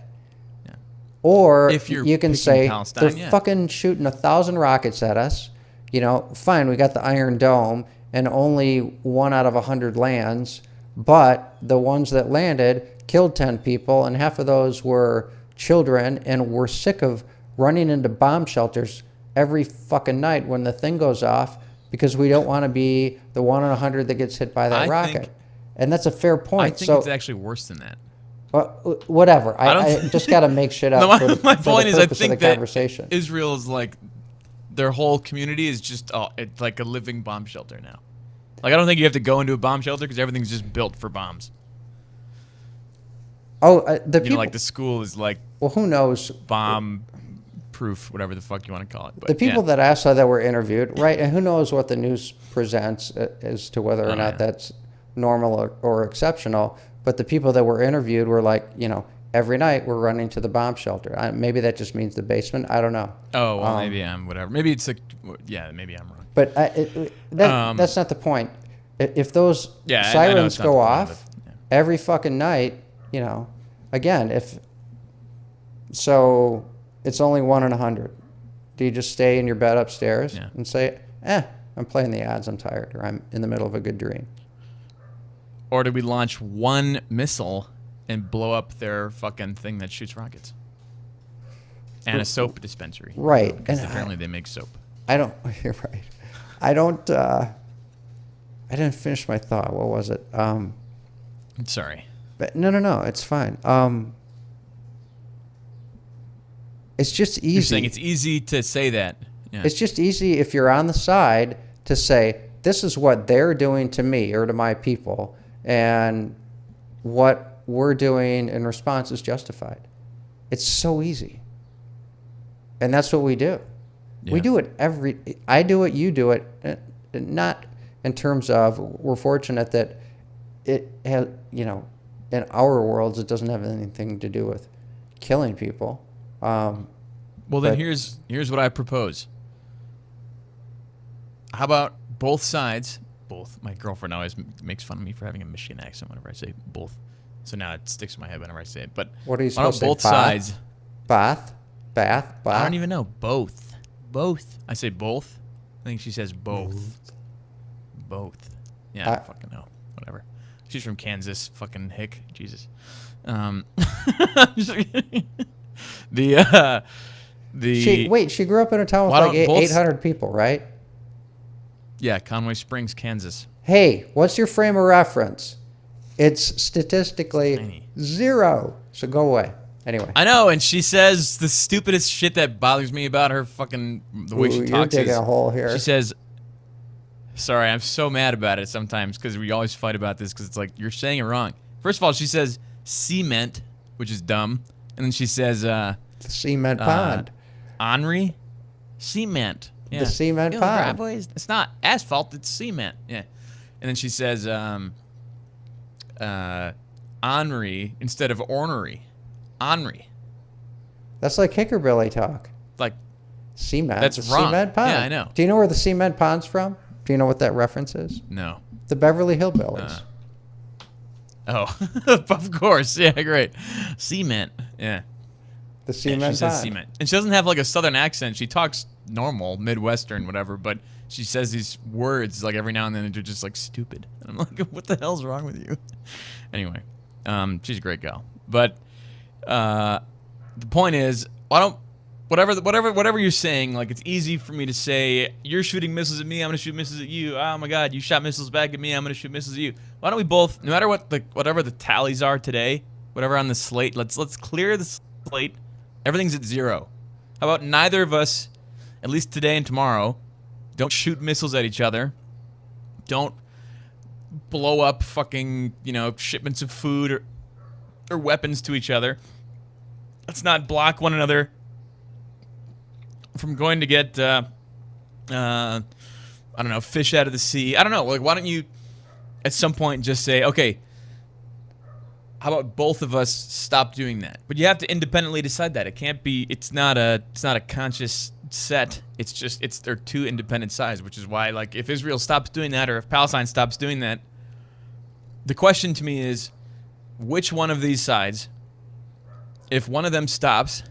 Yeah. Or If you're you can picking say Palestine, they're yeah. fucking shooting 1,000 rockets at us. You know, fine, we got the Iron Dome and only 1 out of 100 lands, but the ones that landed killed 10 people, and half of those were children, and we're sick of running into bomb shelters every fucking night when the thing goes off because we don't want to be the 1 in 100 that gets hit by that rocket. And that's a fair point. I think it's actually worse than that. Well, whatever. I just got to make shit up No, for my the point is, I purpose of think the that conversation. Israel is like their whole community is just it's like a living bomb shelter now. Like I don't think you have to go into a bomb shelter because everything's just built for bombs. Oh, the You people. know, like the school is like Well, who knows? bomb proof, whatever the fuck you want to call it. But The people yeah. that I saw that were interviewed, right? And who knows what the news presents as to whether or Oh, not yeah. that's normal or exceptional. But the people that were interviewed were like, every night we're running to the bomb shelter. Maybe that just means the basement. I don't know. Oh well, maybe I'm whatever. Maybe it's like maybe I'm wrong. But that's not the point. If those Yeah, I know sirens it's not go the point, off but, yeah. every fucking night, again, so it's only 1 in 100. Do you just stay in your bed upstairs Yeah. and say, I'm playing the odds, I'm tired, or I'm in the middle of a good dream? Or did we launch one missile and blow up their fucking thing that shoots rockets? And a soap dispensary. Right. Because And apparently they make soap. you're right. I didn't finish my thought. What was it? Sorry. But no, it's fine. It's just easy. You're saying it's easy to say that. Yeah. It's just easy if you're on the side to say, this is what they're doing to me or to my people, and what we're doing in response is justified. It's so easy. And that's what we do. We Yeah. do it I do it, you do it. Not in terms of, we're fortunate that it has, in our worlds, it doesn't have anything to do with killing people. Well, then but- here's what I propose. How about both sides? Both. My girlfriend always makes fun of me for having a Michigan accent whenever I say both. So now it sticks in my head whenever I say it. But What are you why don't supposed to say? both sides? Bath? I don't even know. Both. Both. I say both. I think she says both. Both. Yeah, I don't fucking know. Whatever. She's from Kansas. Fucking hick. Jesus. She grew up in a town with Why like don't both- 800 people, right? Yeah, Conway Springs, Kansas. Hey, what's your frame of reference? It's statistically Tiny. 0. So go away. Anyway. I know, and she says the stupidest shit that bothers me about her fucking the way Ooh, she you're talks digging is a hole here. she says, "Sorry, I'm so mad about it sometimes because we always fight about this because it's like you're saying it wrong." First of all, she says cement, which is dumb, and then she says The cement pond. Henri, cement. Yeah. The cement You pond. driveways. It's not asphalt. It's cement. Yeah. And then she says Henri instead of ornery. Henri. That's like Hickerbilly talk. Like, Cement. That's the wrong. Cement pond. Yeah, I know. Do you know where the cement pond's from? Do you know what that reference is? no. The Beverly Hillbillies. Oh, of course. Yeah, great. Cement. Yeah. The Yeah, cement she says pond. cement. And she doesn't have like a southern accent. She talks normal, Midwestern, whatever, but she says these words like every now and then and they're just like stupid. And I'm like, what the hell's wrong with you? Anyway, she's a great gal. But the point is, whatever you're saying, like it's easy for me to say, you're shooting missiles at me, I'm gonna shoot missiles at you. Oh my god, you shot missiles back at me, I'm gonna shoot missiles at you. Why don't we both, no matter what whatever the tallies are today, whatever on the slate, let's clear the slate. Everything's at 0. How about neither of us, at least today and tomorrow, don't shoot missiles at each other. Don't blow up fucking, shipments of food or weapons to each other. Let's not block one another from going to get, I don't know, fish out of the sea. I don't know. Like, why don't you, at some point, just say, okay, how about both of us stop doing that? But you have to independently decide that. It can't be. It's not a conscious set. They're two independent sides, which is why, like, if Israel stops doing that or if Palestine stops doing that, the question to me is, which one of these sides, if one of them stops,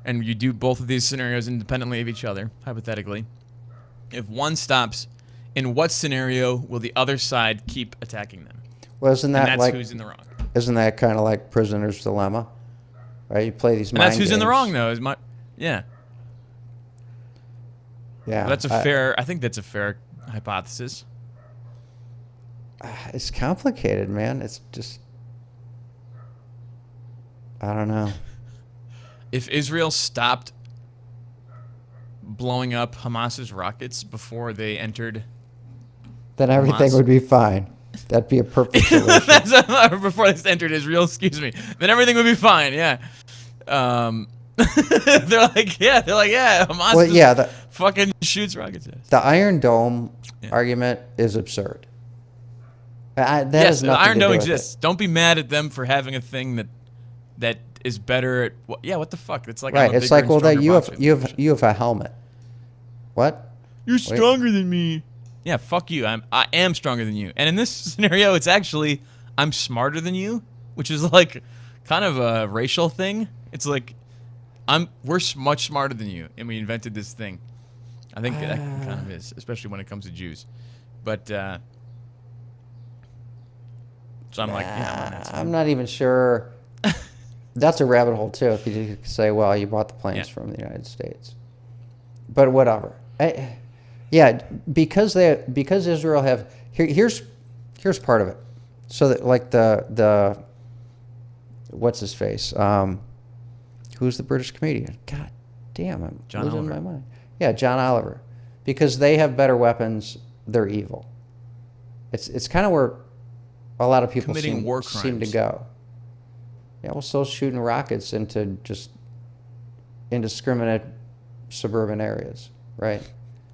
and you do both of these scenarios independently of each other, hypothetically, if one stops, in what scenario will the other side keep attacking them? Well, isn't And that that's like? who's in the wrong. Isn't that kind of like Prisoner's Dilemma? Right? You play these. And that's mind who's in the games. wrong, though. Yeah. Yeah. That's I think that's a fair hypothesis. It's complicated, man. It's just. I don't know. If Israel stopped blowing up Hamas's rockets before they entered, Then everything Hamas. would be fine. That'd be a perfect solution. before they entered Israel, excuse me, then everything would be fine. Yeah. They're like, yeah, Hamas Well, just yeah, fucking shoots rockets at us. the Iron Dome Yeah. argument is absurd. That Yes, has the nothing Iron to Dome do with exists. Don't be mad at them for having a thing that is better at. What the fuck? It's like It. Right. I'm a It's bigger like, and well, that stronger you boxer. have a helmet. What? You're stronger than me. Yeah, fuck you. I am stronger than you. And in this scenario, it's actually I'm smarter than you, which is like kind of a racial thing. It's like we're much smarter than you, and we invented this thing. I think that kind of is, especially when it comes to Jews. But so I'm like, yeah, I'm on that side. I'm not even sure. That's a rabbit hole too. If you say, well, you bought the planes Yeah. from the United States, but whatever. Yeah, because Israel have here's part of it. So that like the what's his face? Who's the British comedian? God damn, I'm John losing Oliver. my mind. Yeah, John Oliver. Because they have better weapons, they're evil. It's kind of where a lot of people Committing war seem to crimes. go. Yeah, well, so shooting rockets into just indiscriminate suburban areas, right?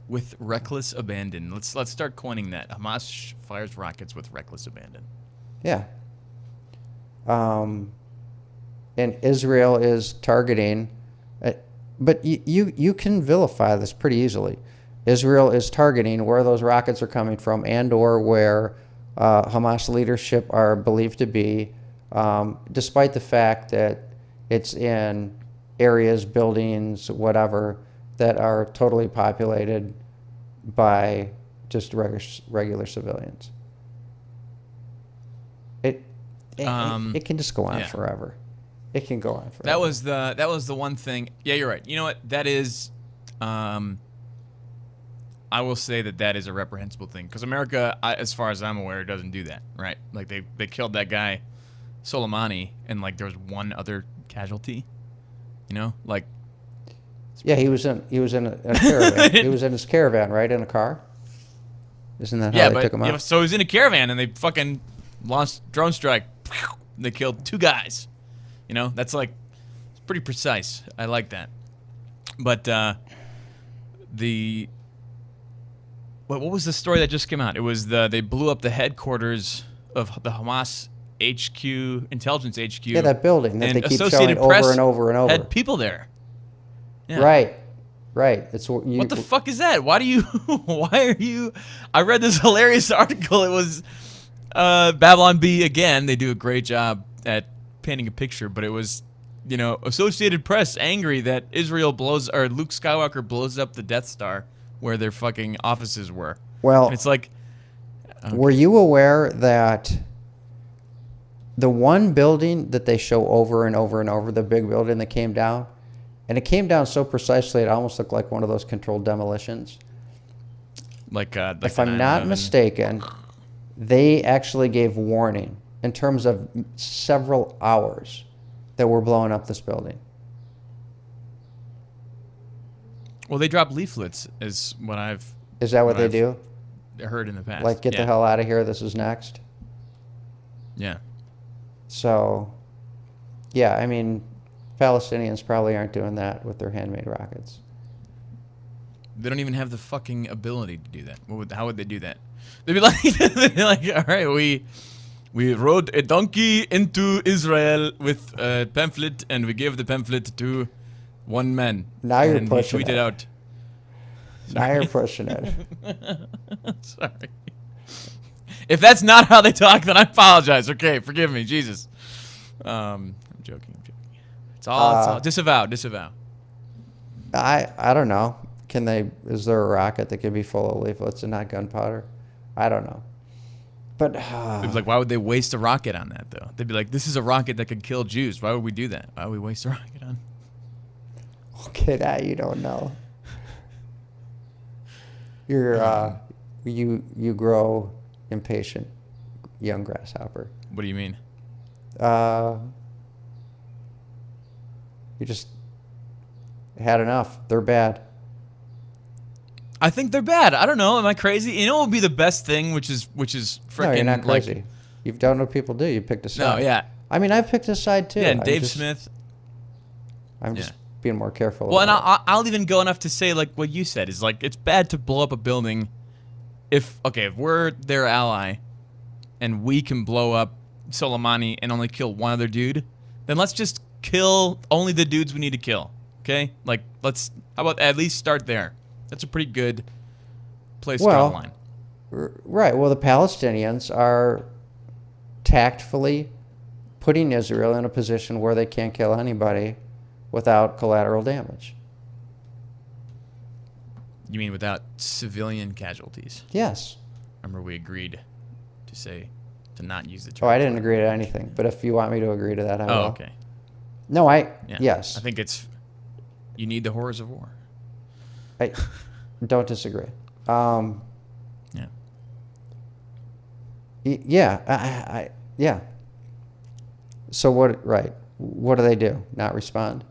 With reckless abandon. Let's start coining that. Hamas fires rockets with reckless abandon. Yeah. And Israel is targeting, but you can vilify this pretty easily. Israel is targeting where those rockets are coming from and or where Hamas leadership are believed to be, despite the fact that it's in areas, buildings, whatever, that are totally populated by just regular civilians. It can just go on forever. It can go on forever. That was the one thing. Yeah, you're right. You know what? That is, I will say that is a reprehensible thing because America, as far as I'm aware, doesn't do that. Right? Like they killed that guy, Soleimani, and like there was one other casualty. You know, like. Yeah, he was in a caravan. He was in his caravan, right, in a car. Isn't that how they took him out? Yeah, so he was in a caravan and they fucking launched drone strike. They killed 2 guys. You know, that's like it's pretty precise. I like that. But what was the story that just came out? It was they blew up the headquarters of the Hamas HQ, intelligence HQ. Yeah, that building that they keep Associated showing Press over and over and over. had people there. Yeah. Right. It's what the fuck is that? Why are you? I read this hilarious article. It was Babylon Bee again. They do a great job at painting a picture, but it was, Associated Press angry that Luke Skywalker blows up the Death Star where their fucking offices were. Well, and it's like, okay. Were you aware that the one building that they show over and over and over, the big building that came down, and it came down so precisely it almost looked like one of those controlled demolitions? Like if I'm not mistaken, they actually gave warning in terms of several hours that we're blowing up this building. Well, they drop leaflets, is that what they do? Heard in the past. Like, get the hell out of here. This is next. Yeah. So, yeah, I mean, Palestinians probably aren't doing that with their handmade rockets. They don't even have the fucking ability to do that. How would they do that? They'd be like, all right, we rode a donkey into Israel with a pamphlet, and we gave the pamphlet to one man. Now you're and pushing he tweeted it. out. Now you're pushing it. Sorry. If that's not how they talk, then I apologize. Okay, forgive me, Jesus. I'm joking. It's all disavow. I don't know. Is there a rocket that can be full of leaflets and not gunpowder? I don't know. But They'd be like, why would they waste a rocket on that, though? They'd be like, this is a rocket that could kill Jews. Why would we do that? Why would we waste a rocket on? Okay, now you don't know. You're you grow impatient, young grasshopper. What do you mean? You just had enough. They're bad. I think they're bad. I don't know. Am I crazy? You know what would be the best thing, which is freaking. No, you're not crazy. You've done what people do. You picked a side. No, yeah. I mean, I've picked a side too. Yeah, and Dave Smith. I'm just being more careful. Well, and I'll even go enough to say, like what you said, is like it's bad to blow up a building. If we're their ally, and we can blow up Soleimani and only kill one other dude, then let's just kill only the dudes we need to kill. Okay, like how about at least start there? That's a pretty good place to draw the line. Right. Well, the Palestinians are tactfully putting Israel in a position where they can't kill anybody without collateral damage. You mean without civilian casualties? Yes. Remember, we agreed to not use the term. Oh, I didn't agree to anything. But if you want me to agree to that, I will. Oh, okay. No, yes. I think you need the horrors of war. I don't disagree. Yeah. Yeah. Yeah. So what? Right. What do they do? Not respond?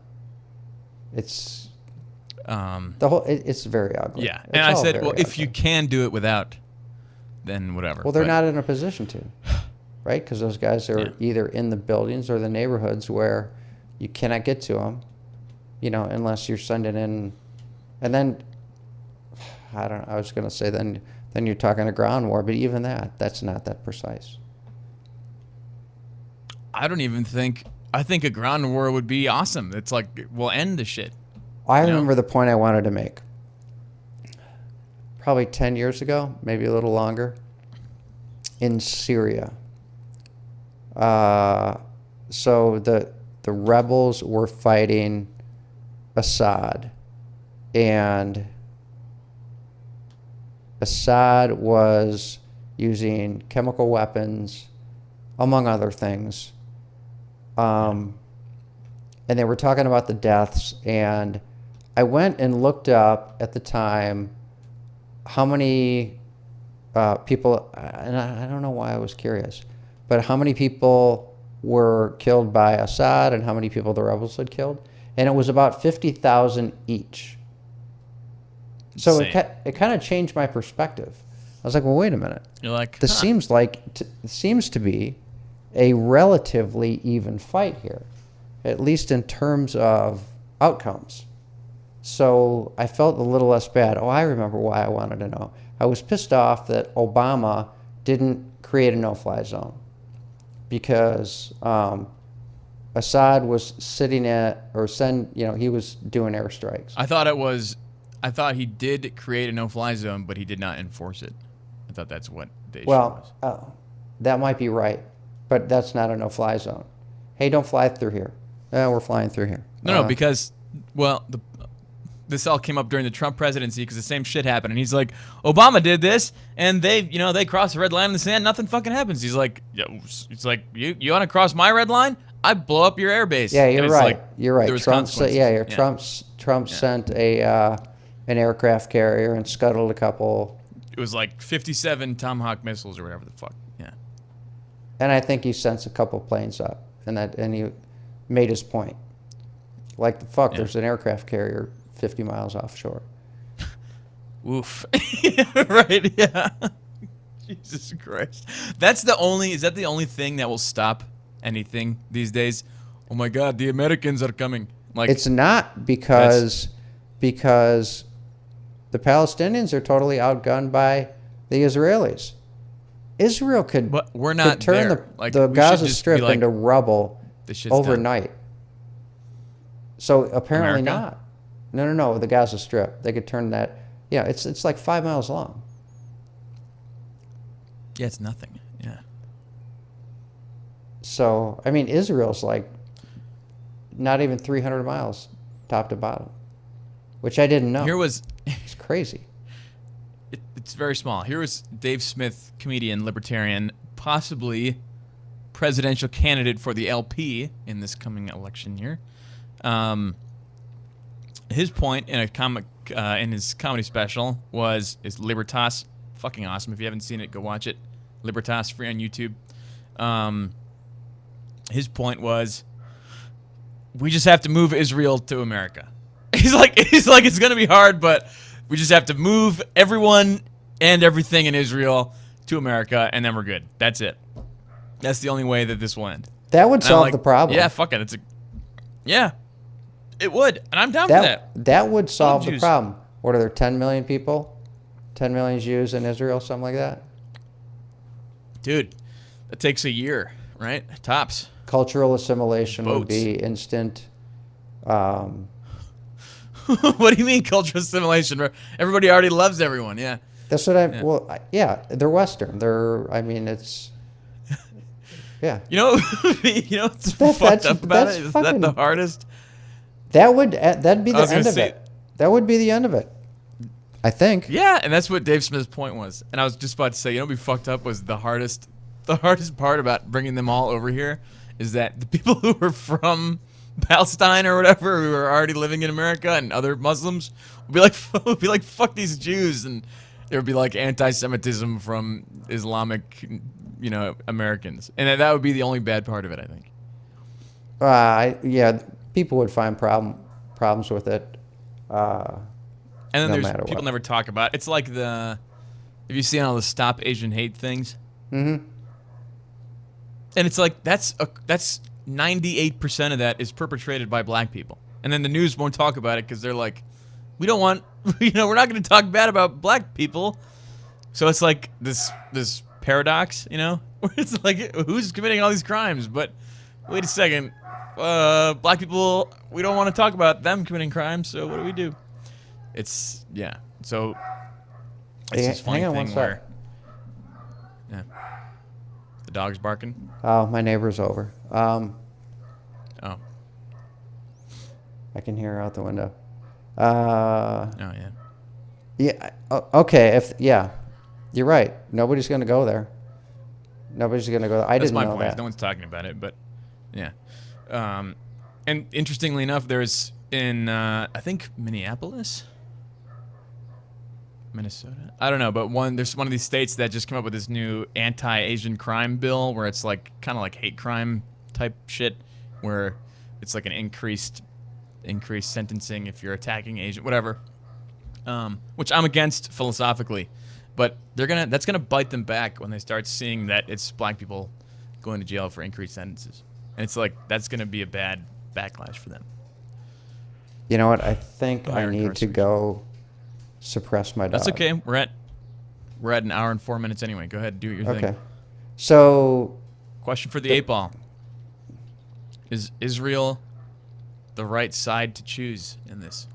It's the whole. It's very ugly. Yeah. And I said, well, if you can do it without, then whatever. Well, they're not in a position to. right? Because those guys are Yeah. either in the buildings or the neighborhoods where you cannot get to them, unless you're sending in. And then, I don't know, I was going to say then you're talking a ground war, but even that's not that precise. I don't even think. I think a ground war would be awesome. It's like we'll end the shit. I You know? remember the point I wanted to make. Probably 10 years ago, maybe a little longer, in Syria. So the rebels were fighting Assad, and Assad was using chemical weapons, among other things. And they were talking about the deaths, and I went and looked up at the time how many people, and I don't know why I was curious, but how many people were killed by Assad and how many people the rebels had killed, and it was about 50,000 each. So it kind of changed my perspective. I was like, well, wait a minute. You're like, This seems to be a relatively even fight here, at least in terms of outcomes. So I felt a little less bad. Oh, I remember why I wanted to know. I was pissed off that Obama didn't create a no-fly zone because Assad was sitting he was doing airstrikes. I thought he did create a no-fly zone, but he did not enforce it. I thought that's what the issue was. That might be right, but that's not a no-fly zone. Hey, don't fly through here. We're flying through here. No, because, this all came up during the Trump presidency because the same shit happened. And he's like, Obama did this, and they crossed the red line in the sand. Nothing fucking happens. He's like, it's like, you want to cross my red line? I blow up your airbase. Yeah, you're right. You're right. There was Trump consequences. Trump sent an aircraft carrier and scuttled a couple. It was like 57 Tomahawk missiles or whatever the fuck. Yeah. And I think he sent a couple planes up, and he made his point. Like the fuck, there's an aircraft carrier 50 miles offshore. Oof. Right, yeah. Jesus Christ. Is that the only thing that will stop anything these days? Oh my God, the Americans are coming. Like, it's not because the Palestinians are totally outgunned by the Israelis. Israel could, but we're not turn there. the Gaza Strip into rubble overnight. Done. So apparently America? not. No, the Gaza Strip. They could turn that. Yeah, it's like 5 miles long. Yeah, it's nothing. Yeah. So, I mean, Israel's like not even 300 miles top to bottom, which I didn't know. It's crazy. It's very small. Here was Dave Smith, comedian, libertarian, possibly presidential candidate for the LP in this coming election year. His point in in his comedy special is Libertas. Fucking awesome. If you haven't seen it, go watch it. Libertas, free on YouTube. His point was, we just have to move Israel to America. He's like it's gonna be hard, but we just have to move everyone and everything in Israel to America, and then we're good. That's it. That's the only way that this will end. That would solve the problem. Yeah, fuck it. Yeah, it would, and I'm down for that. That would solve the problem. What are there, 10 million people? 10 million Jews in Israel, something like that? Dude, that takes a year, right? Tops. Cultural assimilation would Boats. be instant. What do you mean cultural assimilation? Everybody already loves everyone, yeah. That's what they're Western. It's... Yeah. You know what's fucked up about it? Is that the hardest? That'd be the end of it. That would be the end of it, I think. Yeah, and that's what Dave Smith's point was. And I was just about to say, what'd be fucked up was the hardest part about bringing them all over here is that the people who were from Palestine or whatever, who are already living in America, and other Muslims would be like, fuck these Jews, and there would be like anti-Semitism from Islamic, Americans, and that would be the only bad part of it, I think. People would find problems with it. And then no there's people what. never talk about. It's like have you seen all the Stop Asian Hate things? Mm-hmm. And it's like that's 98% of that is perpetrated by black people, and then the news won't talk about it because they're like, we don't want, we're not going to talk bad about black people. So it's like this paradox, where it's like, who's committing all these crimes? But wait a second, black people, we don't want to talk about them committing crimes. So what do? It's So it's this funny hang on one thing sec. where, the dog's barking. Oh, my neighbor's over. Oh, I can hear her out the window. oh yeah. Yeah. Okay. You're right. Nobody's gonna go there. Nobody's gonna go there. I That's didn't my know point. that. No one's talking about it, but yeah. And interestingly enough, there's in I think Minneapolis, Minnesota. I don't know, but there's one of these states that just came up with this new anti-Asian crime bill where it's like kind of like hate crime type shit, where it's like an increased sentencing if you're attacking Asian, whatever. Which I'm against philosophically, but that's gonna bite them back when they start seeing that it's black people going to jail for increased sentences, and it's like that's gonna be a bad backlash for them. You know what? I think I Higher need to incarceration. go suppress my dog. That's okay. We're at an hour and 4 minutes anyway. Go ahead, do your Okay. thing. So Question for the 8-ball: is Israel the right side to choose in this?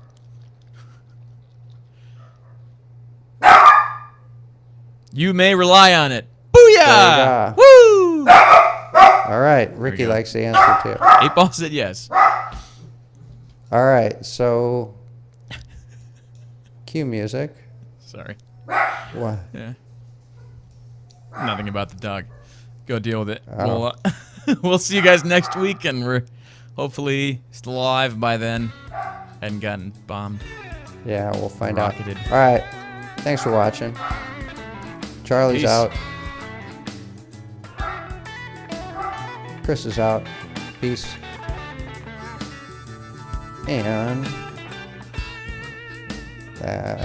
You may rely on it. Booyah! Booyah. Woo! all right, Ricky go. likes the answer too. 8-ball said yes. All right. So cue music. Sorry. What? Yeah. Nothing about the dog. Go deal with it. Oh. We'll see you guys next week, and we're hopefully still alive by then. Hadn't gotten bombed. Yeah, we'll find Rocketed. out. All right. Thanks for watching. Charlie's Peace. out. Chris is out. Peace. And